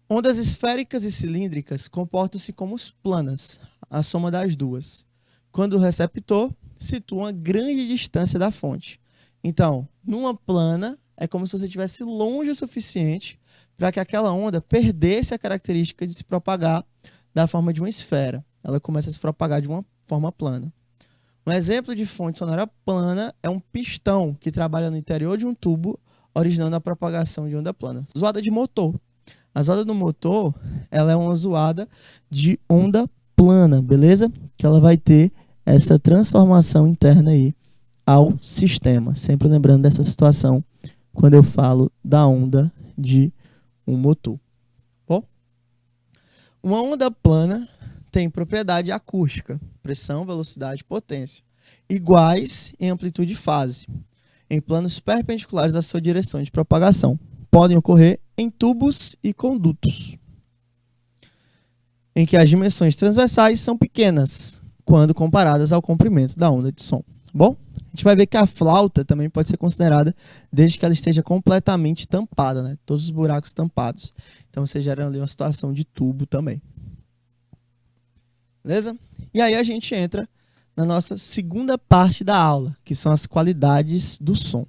Speaker 1: Ondas esféricas e cilíndricas comportam-se como planas, a soma das duas, quando o receptor situa uma grande distância da fonte. Então, numa plana, é como se você estivesse longe o suficiente para que aquela onda perdesse a característica de se propagar da forma de uma esfera. Ela começa a se propagar de uma forma plana. Um exemplo de fonte sonora plana é um pistão que trabalha no interior de um tubo, originando a propagação de onda plana. Zoada de motor. A zoada do motor, ela é uma zoada de onda plana, beleza? Que ela vai ter essa transformação interna aí ao sistema. Sempre lembrando dessa situação quando eu falo da onda de um motor. Bom, uma onda plana tem propriedade acústica, pressão, velocidade e potência, iguais em amplitude e fase, em planos perpendiculares da sua direção de propagação. Podem ocorrer em tubos e condutos, em que as dimensões transversais são pequenas, quando comparadas ao comprimento da onda de som. Bom, a gente vai ver que a flauta também pode ser considerada desde que ela esteja completamente tampada, né? Todos os buracos tampados. Então você gera ali uma situação de tubo também. Beleza? E aí a gente entra na nossa segunda parte da aula, que são as qualidades do som.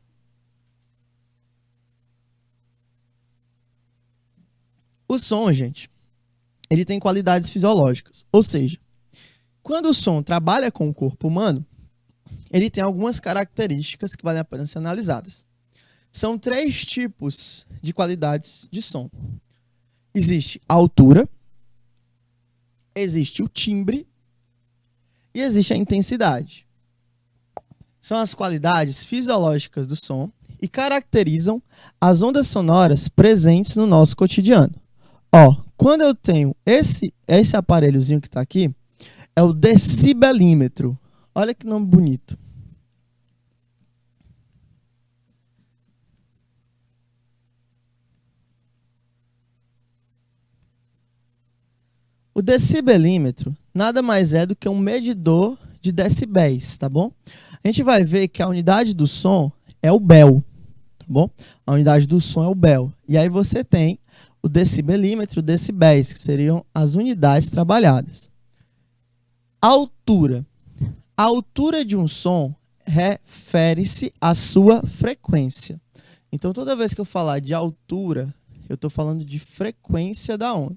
Speaker 1: O som, gente, ele tem qualidades fisiológicas. Ou seja, quando o som trabalha com o corpo humano, ele tem algumas características que valem a pena ser analisadas. São 3 tipos de qualidades de som. Existe a altura, existe o timbre e existe a intensidade. São as qualidades fisiológicas do som e caracterizam as ondas sonoras presentes no nosso cotidiano. Ó, quando eu tenho esse aparelhozinho que está aqui, é o decibelímetro. Olha que nome bonito. O decibelímetro nada mais é do que um medidor de decibéis, tá bom? A gente vai ver que a unidade do som é o Bel, tá bom? A unidade do som é o Bel. E aí você tem o decibelímetro, decibéis, que seriam as unidades trabalhadas. A altura. A altura de um som refere-se à sua frequência. Então, toda vez que eu falar de altura, eu estou falando de frequência da onda.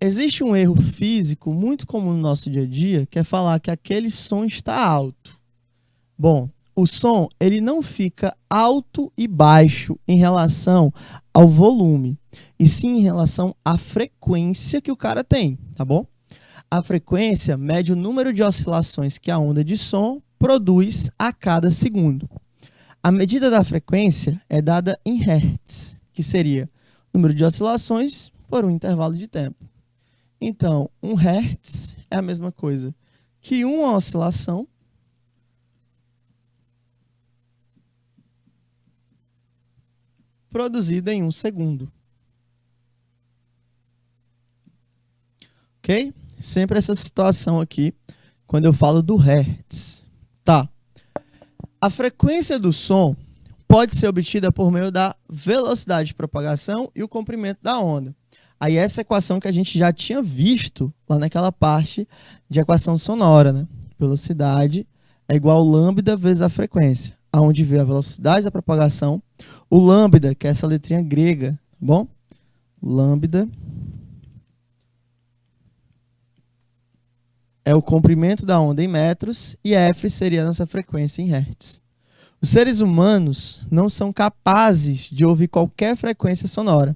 Speaker 1: Existe um erro físico muito comum no nosso dia a dia, que é falar que aquele som está alto. Bom, o som ele não fica alto e baixo em relação ao volume, e sim em relação à frequência que o cara tem, tá bom? A frequência mede o número de oscilações que a onda de som produz a cada segundo. A medida da frequência é dada em hertz, que seria o número de oscilações por um intervalo de tempo. Então, 1 hertz é a mesma coisa que uma oscilação produzida em 1 segundo. Ok? Sempre essa situação aqui, quando eu falo do hertz. Tá. A frequência do som pode ser obtida por meio da velocidade de propagação e o comprimento da onda. Aí essa equação que a gente já tinha visto lá naquela parte de equação sonora, né? Velocidade é igual ao lambda vezes a frequência, aonde vê a velocidade da propagação, o lambda, que é essa letrinha grega, tá bom? Lambda é o comprimento da onda em metros e F seria a nossa frequência em hertz. Os seres humanos não são capazes de ouvir qualquer frequência sonora.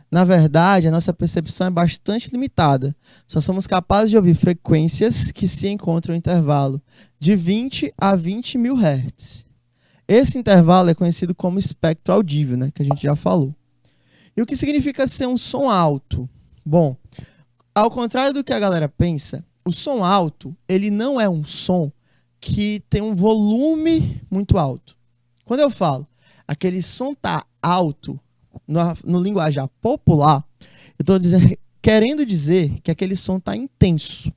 Speaker 1: Na verdade, a nossa percepção é bastante limitada. Só somos capazes de ouvir frequências que se encontram no intervalo de 20 a 20 mil Hz. Esse intervalo é conhecido como espectro audível, né, que a gente já falou. E o que significa ser um som alto? Bom, ao contrário do que a galera pensa, o som alto ele não é um som que tem um volume muito alto. Quando eu falo aquele som tá alto, no linguajar popular, eu estou querendo dizer que aquele som está intenso.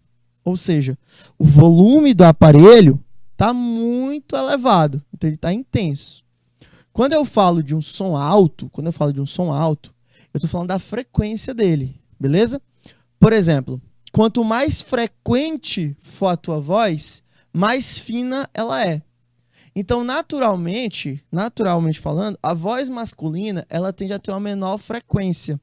Speaker 1: Ou seja, o volume do aparelho está muito elevado. Então ele está intenso. Quando eu falo de um som alto, eu estou falando da frequência dele. Beleza? Por exemplo, quanto mais frequente for a tua voz, mais fina ela é. Então, naturalmente falando, a voz masculina, ela tende a ter uma menor frequência.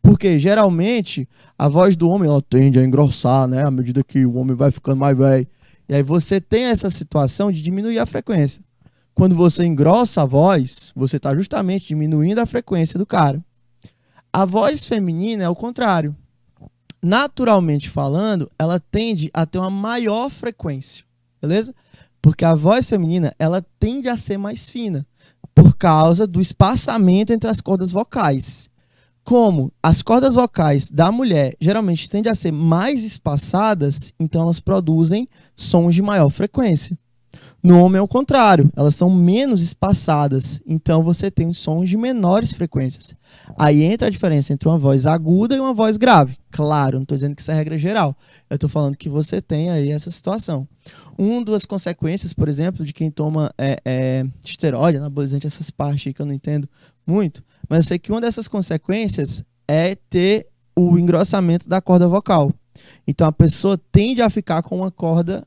Speaker 1: Porque, geralmente, a voz do homem, ela tende a engrossar, né? À medida que o homem vai ficando mais velho. E aí você tem essa situação de diminuir a frequência. Quando você engrossa a voz, você está justamente diminuindo a frequência do cara. A voz feminina é o contrário. Naturalmente falando, ela tende a ter uma maior frequência. Beleza? Porque a voz feminina, ela tende a ser mais fina, por causa do espaçamento entre as cordas vocais. Como as cordas vocais da mulher geralmente tendem a ser mais espaçadas, então elas produzem sons de maior frequência. No homem é o contrário, elas são menos espaçadas, então você tem sons de menores frequências. Aí entra a diferença entre uma voz aguda e uma voz grave. Claro, não estou dizendo que isso é regra geral, eu estou falando que você tem aí essa situação. Uma das consequências, por exemplo, de quem toma esteroide, anabolizante, essas partes aí que eu não entendo muito, mas eu sei que uma dessas consequências é ter o engrossamento da corda vocal. Então a pessoa tende a ficar com uma corda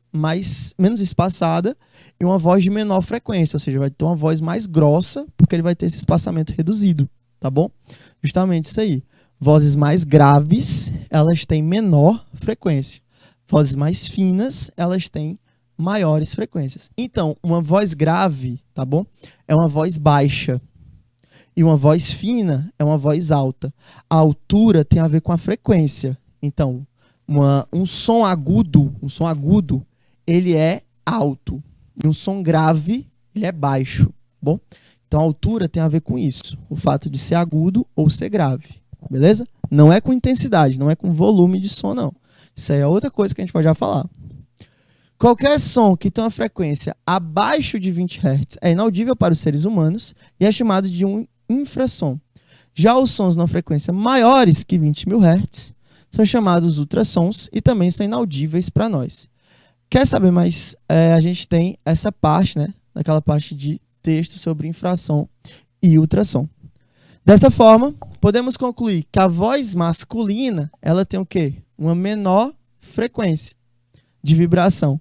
Speaker 1: menos espaçada e uma voz de menor frequência, ou seja, vai ter uma voz mais grossa porque ele vai ter esse espaçamento reduzido, tá bom? Justamente isso aí. Vozes mais graves, elas têm menor frequência. Vozes mais finas, elas têm maiores frequências. Então, uma voz grave, tá bom? É uma voz baixa. E uma voz fina é uma voz alta. A altura tem a ver com a frequência. Então, um som agudo, ele é alto. E um som grave, ele é baixo, bom? Então a altura tem a ver com isso, o fato de ser agudo ou ser grave, beleza? Não é com intensidade, não é com volume de som, não. Isso aí é outra coisa que a gente pode já falar. Qualquer som que tem uma frequência abaixo de 20 Hz é inaudível para os seres humanos e é chamado de um infrassom. Já os sons numa frequência maiores que 20 mil Hz são chamados ultrassons e também são inaudíveis para nós. Quer saber mais? A gente tem essa parte, né? Naquela parte de texto sobre infrassom e ultrassom. Dessa forma, podemos concluir que a voz masculina, ela tem o quê? Uma menor frequência de vibração.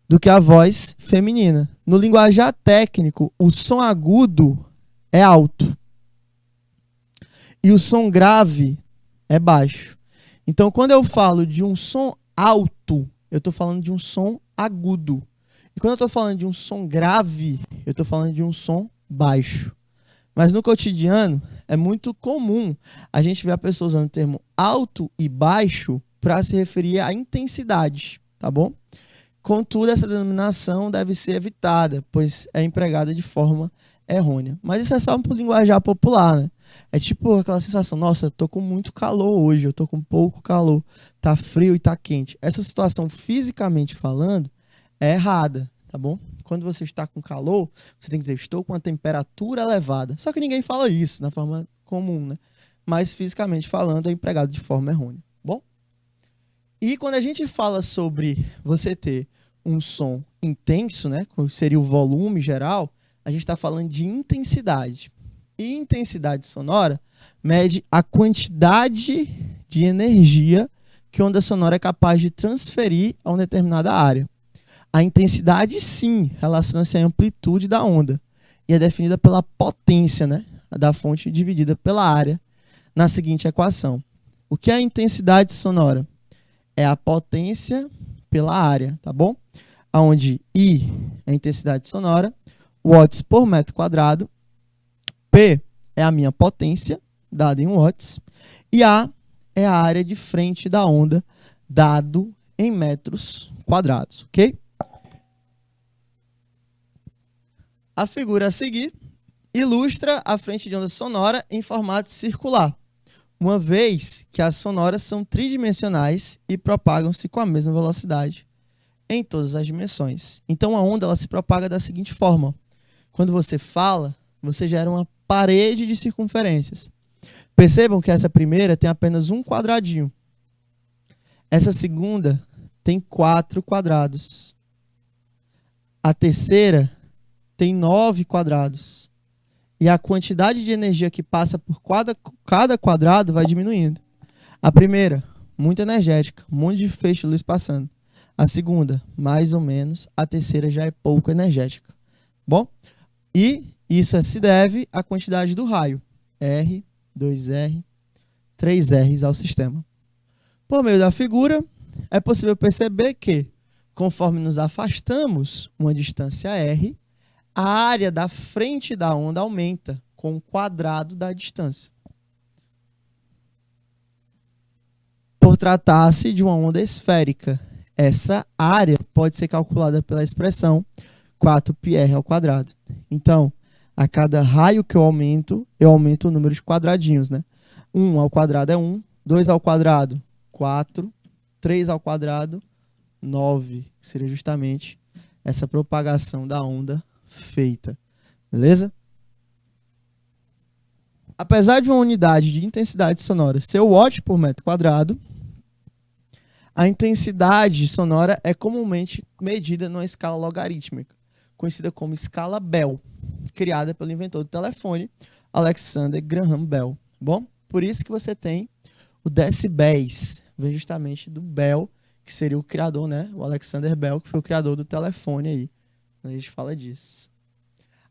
Speaker 1: do que a voz feminina. No linguajar técnico, o som agudo é alto e o som grave é baixo. Então, quando eu falo de um som alto, eu estou falando de um som agudo. E quando eu estou falando de um som grave, eu estou falando de um som baixo. Mas no cotidiano, é muito comum a gente ver a pessoa usando o termo alto e baixo para se referir à intensidade, tá bom? Contudo, essa denominação deve ser evitada, pois é empregada de forma errônea. Mas isso é só para o linguajar popular, né? É tipo aquela sensação, nossa, eu tô com muito calor hoje, eu tô com pouco calor, tá frio e tá quente. Essa situação, fisicamente falando, é errada, tá bom? Quando você está com calor, você tem que dizer, estou com uma temperatura elevada. Só que ninguém fala isso na forma comum, né? Mas fisicamente falando, é empregado de forma errônea, bom? E quando a gente fala sobre você ter um som intenso, né, que seria o volume geral, a gente está falando de intensidade. E intensidade sonora mede a quantidade de energia que a onda sonora é capaz de transferir a uma determinada área. A intensidade, sim, relaciona-se à amplitude da onda e é definida pela potência, né, da fonte dividida pela área na seguinte equação. O que é a intensidade sonora? É a potência pela área, tá bom? Onde I é a intensidade sonora, watts por metro quadrado, P é a minha potência, dada em watts, e A é a área de frente da onda, dado em metros quadrados, ok? A figura a seguir ilustra a frente de onda sonora em formato circular, uma vez que as sonoras são tridimensionais e propagam-se com a mesma velocidade em todas as dimensões. Então a onda ela se propaga da seguinte forma. Quando você fala, você gera uma parede de circunferências. Percebam que essa primeira tem apenas um quadradinho. Essa segunda tem 4 quadrados. A terceira tem 9 quadrados. E a quantidade de energia que passa por cada quadrado vai diminuindo. A primeira, muito energética, um monte de feixe de luz passando. A segunda, mais ou menos. A terceira já é pouco energética. Bom, e isso se deve à quantidade do raio. R, 2R, 3Rs ao sistema. Por meio da figura, é possível perceber que, conforme nos afastamos uma distância R, a área da frente da onda aumenta com o quadrado da distância. Por tratar-se de uma onda esférica, essa área pode ser calculada pela expressão 4πr ao quadrado. Então, a cada raio que eu aumento o número de quadradinhos, né? 1 ao quadrado é 1, 2 ao quadrado, 4, 3 ao quadrado, 9, que seria justamente essa propagação da onda feita. Beleza? Apesar de uma unidade de intensidade sonora ser o watt por metro quadrado, a intensidade sonora é comumente medida numa escala logarítmica, conhecida como escala Bell, criada pelo inventor do telefone, Alexander Graham Bell. Bom, por isso que você tem o decibéis, vem justamente do Bell, que seria o criador, né? O Alexander Bell, que foi o criador do telefone aí. A gente fala disso.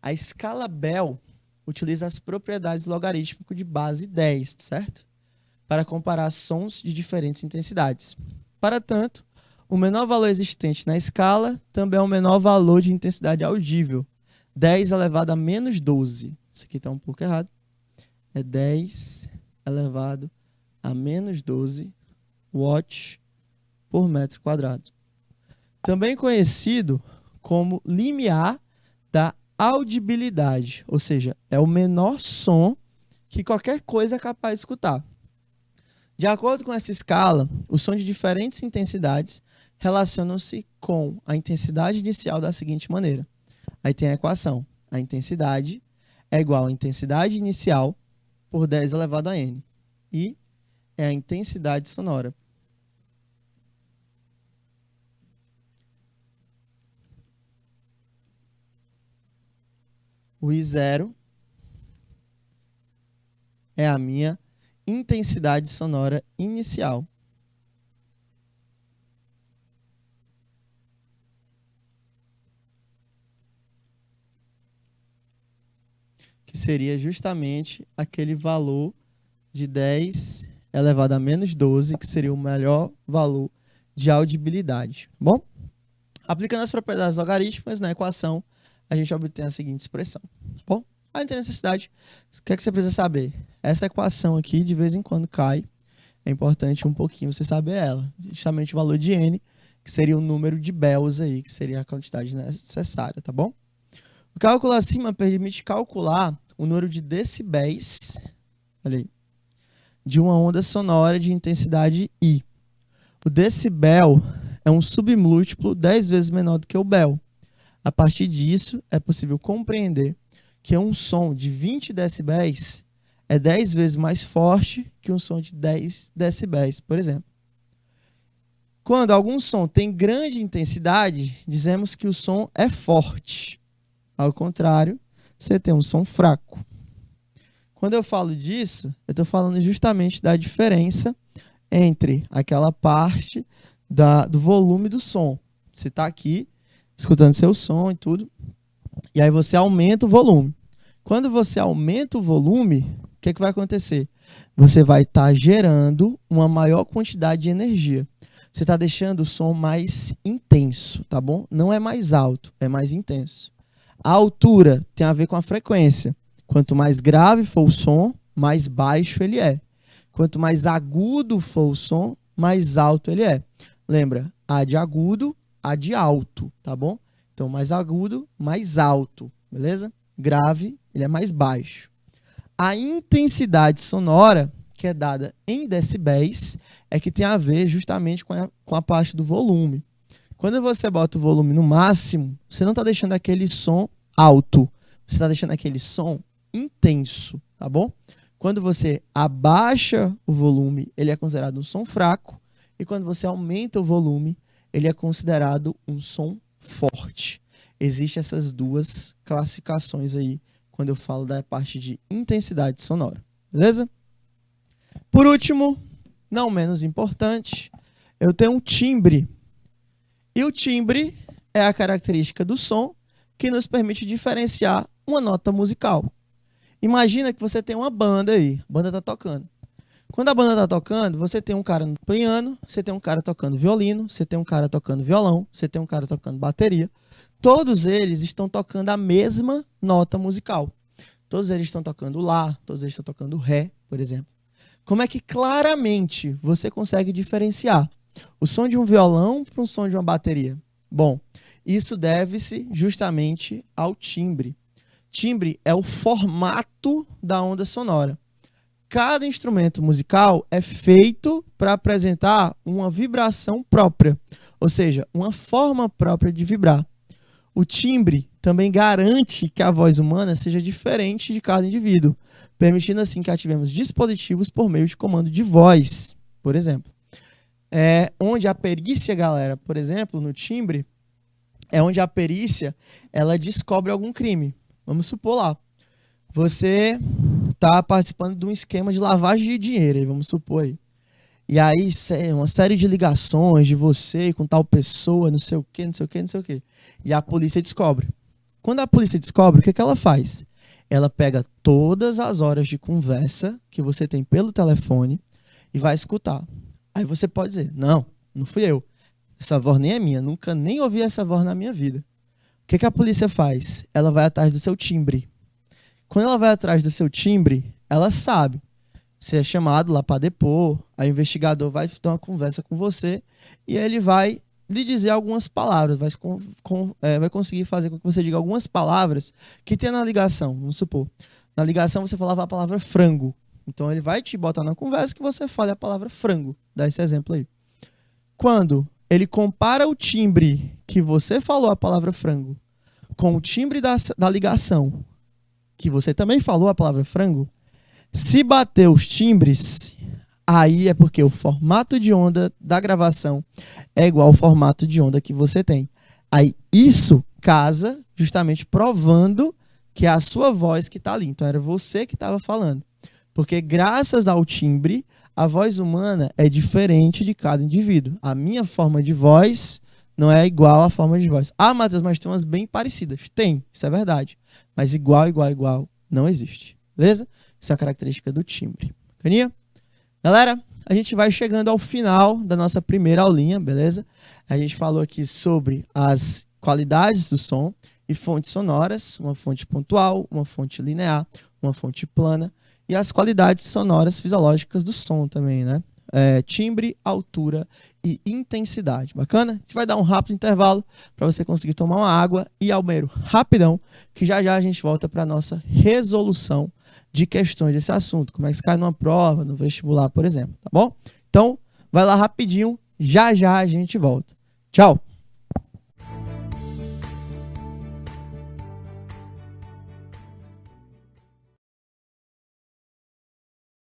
Speaker 1: A escala Bell utiliza as propriedades logarítmicas de base 10, certo? Para comparar sons de diferentes intensidades. Para tanto, o menor valor existente na escala também é o menor valor de intensidade audível. 10 elevado a menos 12. Isso aqui está um pouco errado. É 10 elevado a menos 12 watts por metro quadrado. Também conhecido como limiar da audibilidade, ou seja, é o menor som que qualquer coisa é capaz de escutar. De acordo com essa escala, os sons de diferentes intensidades relacionam-se com a intensidade inicial da seguinte maneira. Aí tem a equação. A intensidade é igual à intensidade inicial por 10 elevado a n. I é a intensidade sonora. O I0 é a minha intensidade sonora inicial. que seria justamente aquele valor de 10 elevado a menos 12, que seria o melhor valor de audibilidade. Bom, aplicando as propriedades logarítmicas na equação, a gente obtém a seguinte expressão. Bom, aí tem necessidade. O que é que você precisa saber? Essa equação aqui, de vez em quando, cai. É importante um pouquinho você saber ela. Justamente o valor de n, que seria o número de Bells aí, que seria a quantidade necessária, tá bom? O cálculo acima permite calcular o número de decibéis, olha aí, de uma onda sonora de intensidade I. O decibel é um submúltiplo 10 vezes menor do que o bel. A partir disso, é possível compreender que um som de 20 decibéis é 10 vezes mais forte que um som de 10 decibéis, por exemplo. Quando algum som tem grande intensidade, dizemos que o som é forte. Ao contrário, você tem um som fraco. Quando eu falo disso, eu estou falando justamente da diferença entre aquela parte do volume do som. Você está aqui, escutando seu som e tudo, e aí você aumenta o volume. Quando você aumenta o volume, o que vai acontecer? Você vai estar gerando uma maior quantidade de energia. Você está deixando o som mais intenso, tá bom? Não é mais alto, é mais intenso. A altura tem a ver com a frequência. Quanto mais grave for o som, mais baixo ele é. Quanto mais agudo for o som, mais alto ele é. Lembra? A de agudo, a de alto, tá bom? Então, mais agudo, mais alto, beleza? Grave, ele é mais baixo. A intensidade sonora, que é dada em decibéis, é que tem a ver justamente com a parte do volume. Quando você bota o volume no máximo, você não está deixando aquele som alto, você está deixando aquele som intenso, tá bom? Quando você abaixa o volume, ele é considerado um som fraco, e quando você aumenta o volume, ele é considerado um som forte. Existem essas duas classificações aí, quando eu falo da parte de intensidade sonora, beleza? Por último, não menos importante, eu tenho um timbre. E o timbre é a característica do som que nos permite diferenciar uma nota musical. Imagina que você tem uma banda aí, a banda está tocando. Quando a banda está tocando, você tem um cara no piano, você tem um cara tocando violino, você tem um cara tocando violão, você tem um cara tocando bateria. Todos eles estão tocando a mesma nota musical. Todos eles estão tocando lá, todos eles estão tocando ré, por exemplo. Como é que claramente você consegue diferenciar o som de um violão para o som de uma bateria? Bom, isso deve-se justamente ao timbre. Timbre é o formato da onda sonora. Cada instrumento musical é feito para apresentar uma vibração própria, ou seja, uma forma própria de vibrar. O timbre também garante que a voz humana seja diferente de cada indivíduo, permitindo assim que ativemos dispositivos por meio de comando de voz, por exemplo. Onde a perícia, galera, por exemplo, no timbre, é onde a perícia ela descobre algum crime. Vamos supor lá, você está participando de um esquema de lavagem de dinheiro, vamos supor aí. E aí, uma série de ligações de você com tal pessoa, não sei o quê, não sei o quê, não sei o quê. E a polícia descobre. Quando a polícia descobre, o que ela faz? Ela pega todas as horas de conversa que você tem pelo telefone e vai escutar. Aí você pode dizer, não fui eu. Essa voz nem é minha, nunca nem ouvi essa voz na minha vida. O que a polícia faz? Ela vai atrás do seu timbre. Quando ela vai atrás do seu timbre, ela sabe. Você é chamado lá para depor, aí o investigador vai ter uma conversa com você e ele vai lhe dizer algumas palavras, vai conseguir fazer com que você diga algumas palavras que tem na ligação. Vamos supor, na ligação você falava a palavra frango. Então ele vai te botar na conversa que você fale a palavra frango. Dá esse exemplo aí. Quando ele compara o timbre que você falou a palavra frango com o timbre da ligação, que você também falou a palavra frango, se bater os timbres, aí é porque o formato de onda da gravação é igual ao formato de onda que você tem. Aí isso casa justamente provando que é a sua voz que está ali. Então era você que estava falando. Porque graças ao timbre, a voz humana é diferente de cada indivíduo. A minha forma de voz não é igual à forma de voz. Ah, Matheus, mas tem umas bem parecidas. Tem, isso é verdade. Mas igual não existe. Beleza? Isso é a característica do timbre. Bacaninha? Galera, a gente vai chegando ao final da nossa primeira aulinha, beleza? A gente falou aqui sobre as qualidades do som e fontes sonoras, uma fonte pontual, uma fonte linear, uma fonte plana, e as qualidades sonoras fisiológicas do som também, né? Timbre, altura e intensidade. Bacana? A gente vai dar um rápido intervalo para você conseguir tomar uma água e ir ao banheiro rapidão, que já já a gente volta para a nossa resolução de questões desse assunto. Como é que se cai numa prova, no vestibular, por exemplo, tá bom? Então, vai lá rapidinho, já já a gente volta. Tchau!